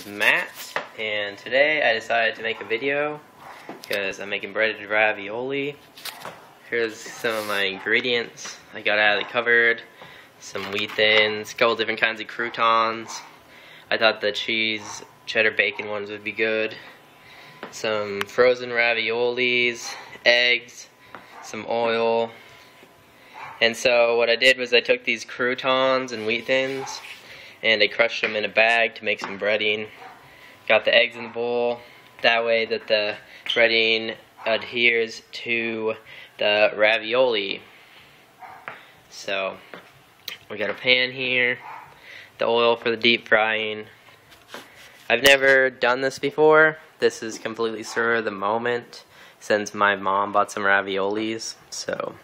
Matt, and today I decided to make a video because I'm making breaded ravioli. Here's some of my ingredients I got out of the cupboard. Some wheat thins, a couple different kinds of croutons. I thought the cheese cheddar bacon ones would be good. Some frozen raviolis, eggs, some oil. And so what I did was I took these croutons and wheat thins and I crushed them in a bag to make some breading. Got the eggs in the bowl, that way that the breading adheres to the ravioli. So we got a pan here, the oil for the deep frying. I've never done this before. This is completely spur of the moment since my mom bought some raviolis. So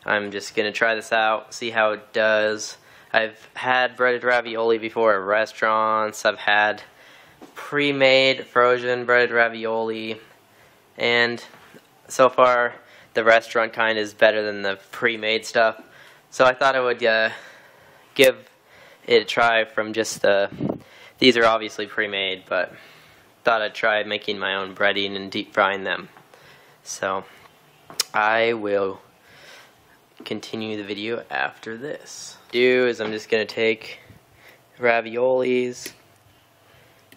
I'm just gonna try this out, see how it does. I've had breaded ravioli before at restaurants. I've had pre-made frozen breaded ravioli, and so far the restaurant kind is better than the pre-made stuff. So I thought I would give it a try from just these are obviously pre-made, but thought I'd try making my own breading and deep frying them. So I will continue the video after this. I'm just going to take raviolis,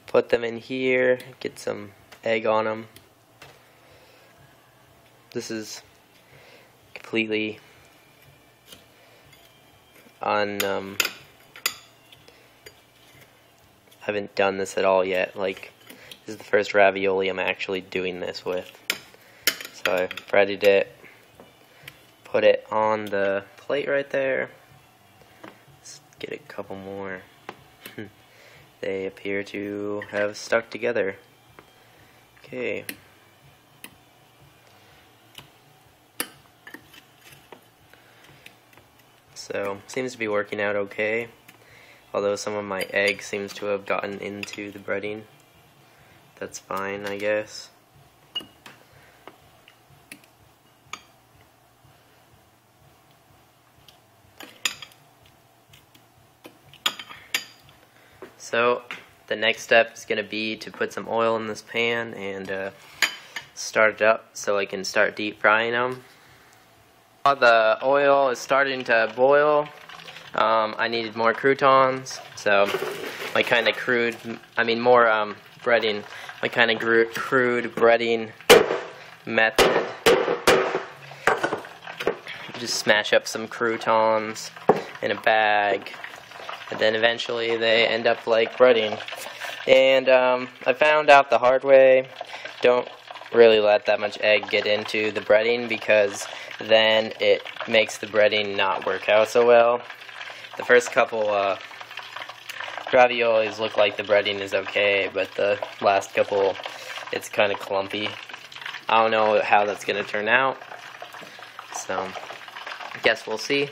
put them in here, get some egg on them. This is completely I haven't done this at all yet. Like, this is the first ravioli I'm actually doing this with. So I breaded it, put it on the plate right there. Let's get a couple more. They appear to have stuck together. Okay. So, seems to be working out okay. Although some of my egg seems to have gotten into the breading. That's fine, I guess. So the next step is going to be to put some oil in this pan and start it up so I can start deep frying them. While the oil is starting to boil, I needed more croutons, so my kind of more breading, my kind of crude breading method. Just smash up some croutons in a bag, and then eventually they end up like breading. And I found out the hard way, don't really let that much egg get into the breading because then it makes the breading not work out so well. The first couple raviolis look like the breading is okay, but the last couple, it's kind of clumpy. I don't know how that's going to turn out, so I guess we'll see.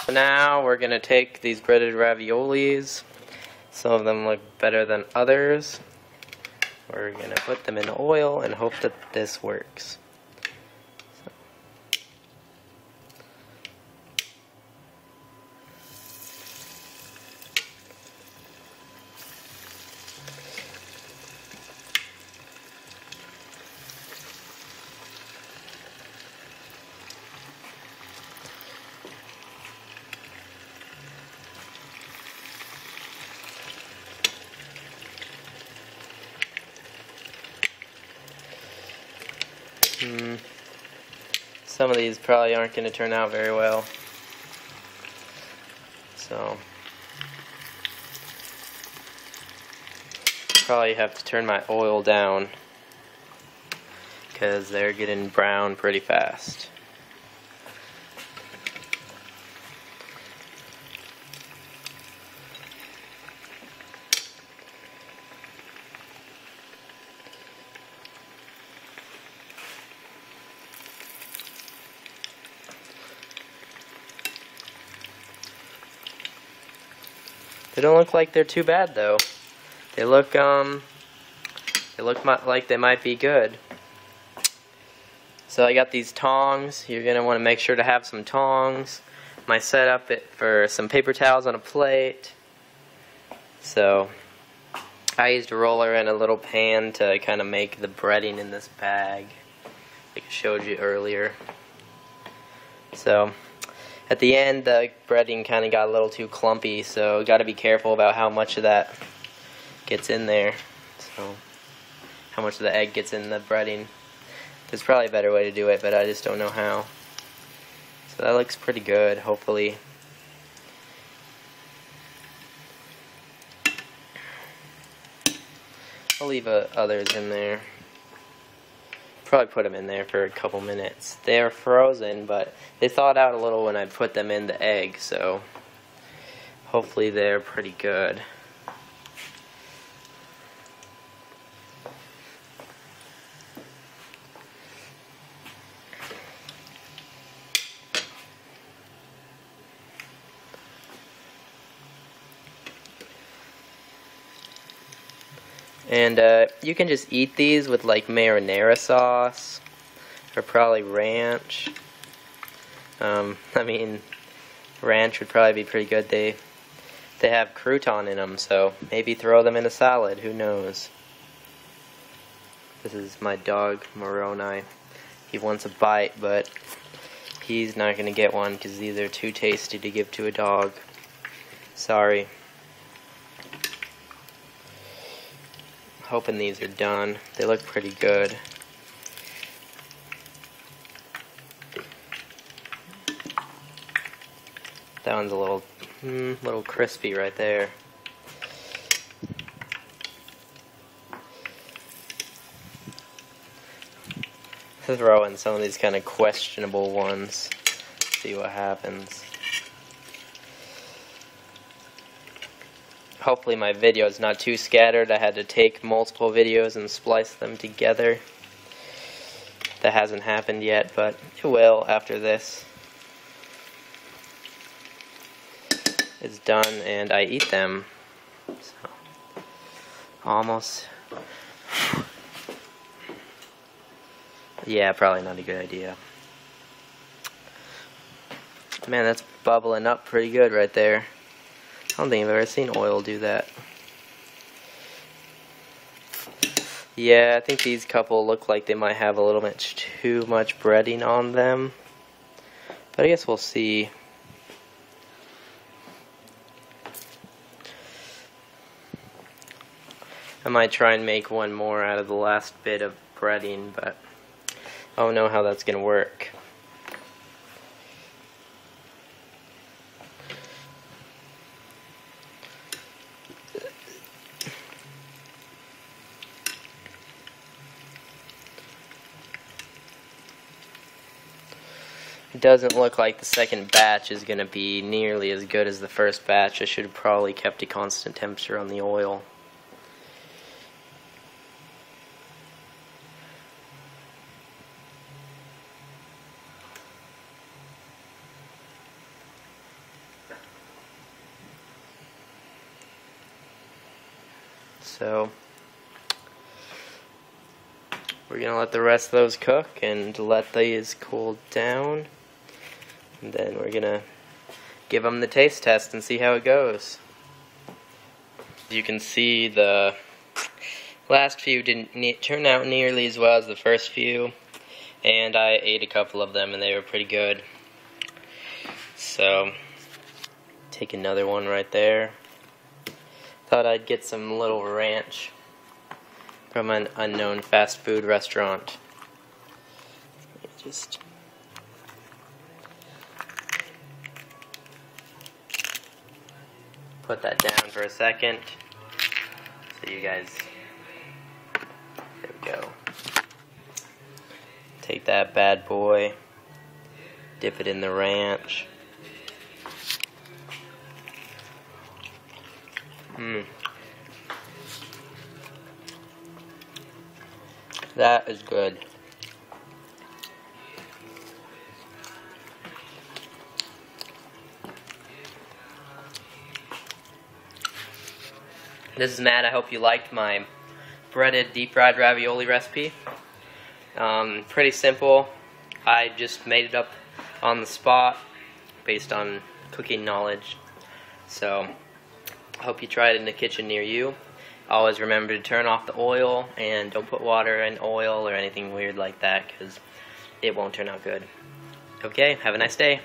So now we're going to take these breaded raviolis. Some of them look better than others. We're going to put them in oil and hope that this works. Some of these probably aren't going to turn out very well. So, probably have to turn my oil down because they're getting brown pretty fast. They don't look like they're too bad though. They look like they might be good. So I got these tongs. You're gonna want to make sure to have some tongs. My setup for some paper towels on a plate. So I used a roller and a little pan to kind of make the breading in this bag, like I showed you earlier. So at the end, the breading kind of got a little too clumpy, so got to be careful about how much of that gets in there. So how much of the egg gets in the breading. There's probably a better way to do it, but I just don't know how. So that looks pretty good, hopefully. I'll leave others in there. Probably put them in there for a couple minutes. They're frozen, but they thawed out a little when I put them in the egg, so hopefully they're pretty good. And you can just eat these with like marinara sauce or probably ranch. I mean, ranch would probably be pretty good. They have crouton in them, so maybe throw them in a salad. Who knows? This is my dog Moroni. He wants a bite, but he's not going to get one because these are too tasty to give to a dog. Sorry. Hoping these are done. They look pretty good. That one's a little crispy right there. Throw in some of these kind of questionable ones. See what happens. Hopefully my video is not too scattered. I had to take multiple videos and splice them together. That hasn't happened yet, but it will after this is done and I eat them. So, almost. Yeah, probably not a good idea. Man, that's bubbling up pretty good right there. I don't think I've ever seen oil do that. Yeah, I think these couple look like they might have a little bit too much breading on them. But I guess we'll see. I might try and make one more out of the last bit of breading, but I don't know how that's going to work. It doesn't look like the second batch is going to be nearly as good as the first batch. I should have probably kept a constant temperature on the oil. So we're going to let the rest of those cook and let these cool down. And then we're going to give them the taste test and see how it goes. You can see the last few didn't turn out nearly as well as the first few. And I ate a couple of them and they were pretty good. So, take another one right there. Thought I'd get some little ranch from an unknown fast food restaurant. Just put that down for a second. So you guys, there we go. Take that bad boy, dip it in the ranch. That is good. This is Matt. I hope you liked my breaded deep fried ravioli recipe. Pretty simple. I just made it up on the spot based on cooking knowledge. So I hope you try it in the kitchen near you. Always remember to turn off the oil and don't put water in oil or anything weird like that, because it won't turn out good. Okay, have a nice day.